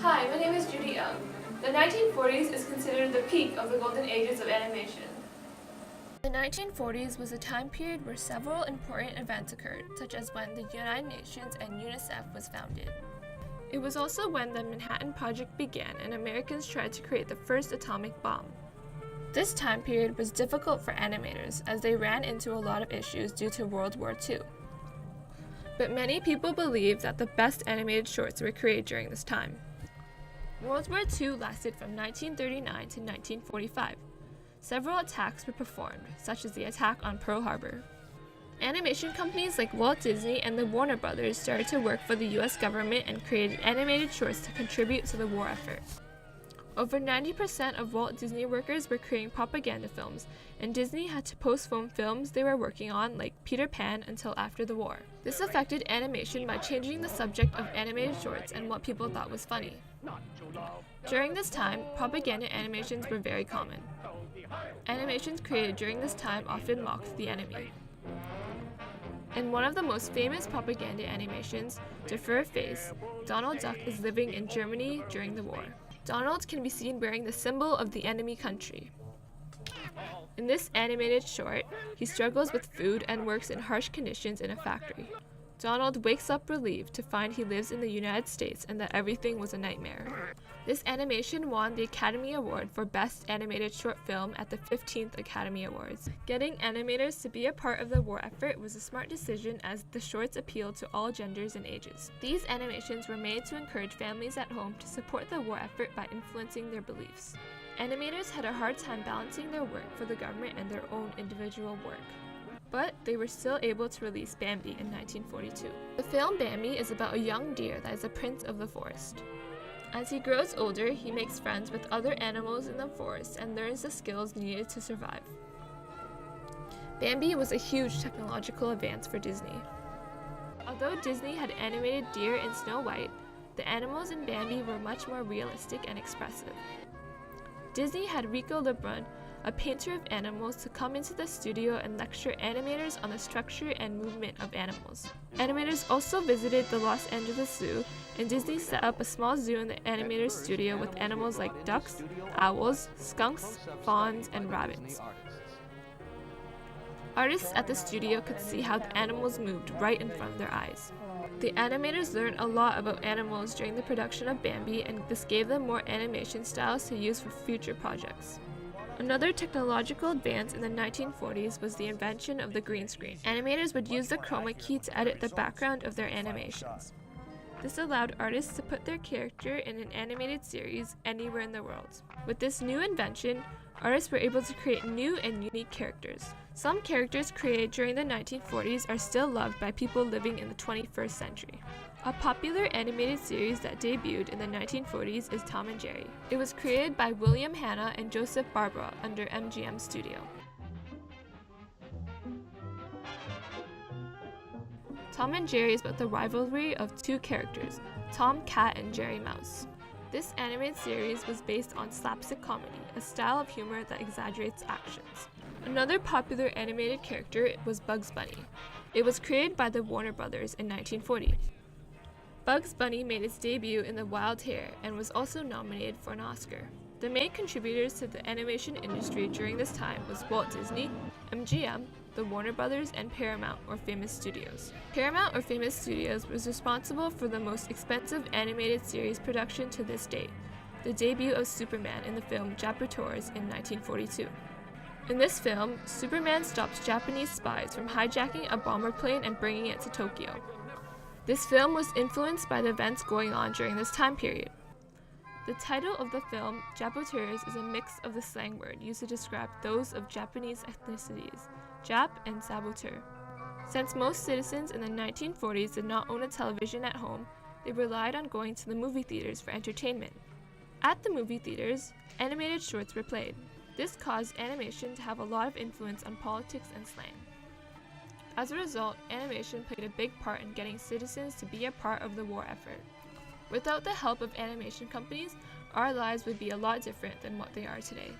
Hi, my name is Judy. The 1940s is considered the peak of the golden ages of animation. The 1940s was a time period where several important events occurred, such as when the United Nations and UNICEF was founded. It was also when the Manhattan Project began and Americans tried to create the first atomic bomb. This time period was difficult for animators as they ran into a lot of issues due to World War II. But many people believe that the best animated shorts were created during this time. World War II lasted from 1939 to 1945. Several attacks were performed, such as the attack on Pearl Harbor. Animation companies like Walt Disney and the Warner Brothers started to work for the US government and created animated shorts to contribute to the war effort. Over 90% of Walt Disney workers were creating propaganda films, and Disney had to postpone films they were working on, like Peter Pan, until after the war. This affected animation by changing the subject of animated shorts and what people thought was funny. During this time, propaganda animations were very common. Animations created during this time often mocked the enemy. In one of the most famous propaganda animations, To Fur Face, Donald Duck is living in Germany during the war. Donald can be seen wearing the symbol of the enemy country. In this animated short, he struggles with food and works in harsh conditions in a factory. Donald wakes up relieved to find he lives in the United States and that everything was a nightmare. This animation won the Academy Award for Best Animated Short Film at the 15th Academy Awards. Getting animators to be a part of the war effort was a smart decision as the shorts appealed to all genders and ages. These animations were made to encourage families at home to support the war effort by influencing their beliefs. Animators had a hard time balancing their work for the government and their own individual work. But they were still able to release Bambi in 1942. The film Bambi is about a young deer that is a prince of the forest. As he grows older, he makes friends with other animals in the forest and learns the skills needed to survive. Bambi was a huge technological advance for Disney. Although Disney had animated deer in Snow White, the animals in Bambi were much more realistic and expressive. Disney had Rico Lebrun, a painter of animals, to come into the studio and lecture animators on the structure and movement of animals. Animators also visited the Los Angeles Zoo, and Disney set up a small zoo in the animators' studio with animals like ducks, owls, skunks, fawns, and rabbits. Artists at the studio could see how the animals moved right in front of their eyes. The animators learned a lot about animals during the production of Bambi, and this gave them more animation styles to use for future projects. Another technological advance in the 1940s was the invention of the green screen. Animators would use the chroma key to edit the background of their animations. This allowed artists to put their character in an animated series anywhere in the world. With this new invention, artists were able to create new and unique characters. Some characters created during the 1940s are still loved by people living in the 21st century. A popular animated series that debuted in the 1940s is Tom and Jerry. It was created by William Hanna and Joseph Barbara under MGM Studio. Tom and Jerry is about the rivalry of two characters, Tom Cat and Jerry Mouse. This animated series was based on slapstick comedy, a style of humor that exaggerates actions. Another popular animated character was Bugs Bunny. It was created by the Warner Brothers in 1940. Bugs Bunny made its debut in The Wild Hare and was also nominated for an Oscar. The main contributors to the animation industry during this time was Walt Disney, MGM, the Warner Brothers, and Paramount or Famous Studios. Paramount or Famous Studios was responsible for the most expensive animated series production to this date, the debut of Superman in the film Japutors in 1942. In this film, Superman stops Japanese spies from hijacking a bomber plane and bringing it to Tokyo. This film was influenced by the events going on during this time period. The title of the film, Japutors, is a mix of the slang word used to describe those of Japanese ethnicities, Jap and Saboteur. Since most citizens in the 1940s did not own a television at home, they relied on going to the movie theaters for entertainment. At the movie theaters, animated shorts were played. This caused animation to have a lot of influence on politics and slang. As a result, animation played a big part in getting citizens to be a part of the war effort. Without the help of animation companies, our lives would be a lot different than what they are today.